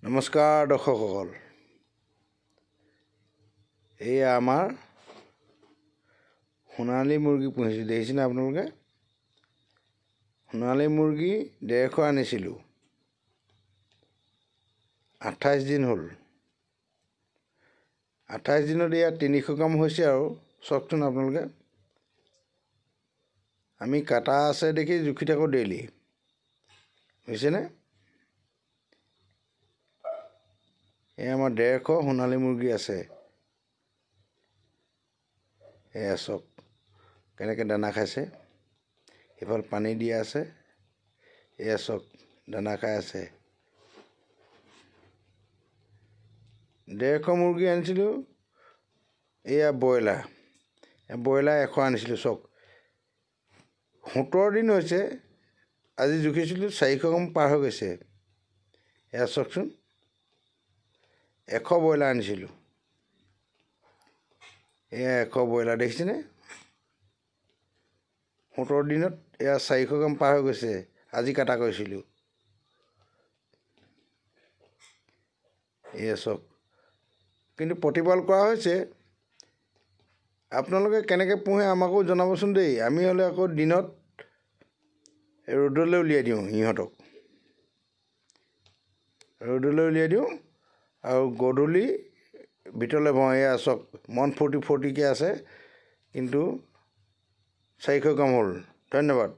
নমস্কাৰ দৰ্শকসকল, এই আমাৰ সোণালী মুৰ্গী পুহিছোঁ। দেখিছেনে আপোনালোকে? সোণালী মুৰ্গী 150 আনিছিলোঁ, 28 দিন হ'ল। 28 দিনত ইয়াত 300 গ্ৰাম হৈছে আৰু চাওকচোন আপোনালোকে। আমি কাটা আছে দেখি জুখি থাকোঁ ডেইলি, বুজিছেনে? এই আমাৰ 150 সোণালী মুৰ্গী আছে। এয়া চাওক কেনেকৈ দানা খাইছে, এইফালে পানী দিয়া আছে। এয়া চাওক দানা খাই আছে। 150 মুৰ্গী আনিছিলোঁ। এয়া ব্ৰইলাৰ 100 আনিছিলোঁ। চাওক 17 দিন হৈছে, আজি জুখিছিলোঁ 400 গ্ৰাম পাৰ হৈ গৈছে। এয়া চাওকচোন, 100 ব্ৰইলাৰ আনিছিলোঁ। এয়া 100 ব্ৰইলাৰ দেখিছেনে? 17 দিনত এয়া 400 গ্ৰাম পাৰ হৈ গৈছে। আজি কাটা কৰিছিলোঁ। এয়া চাওক, কিন্তু প্ৰতিপাল কৰা হৈছে। আপোনালোকে কেনেকৈ পোহে আমাকো জনাবচোন দেই। আমি হ'লে আকৌ দিনত ৰ'দলৈ উলিয়াই দিওঁ, সিহঁতক ৰ'দলৈ উলিয়াই দিওঁ আৰু গধূলি ভিতৰলৈ ভৰাওঁ। এয়া চাওক মন ফূৰ্তিকৈ আছে, কিন্তু 400 গ্ৰাম হ'ল। ধন্যবাদ।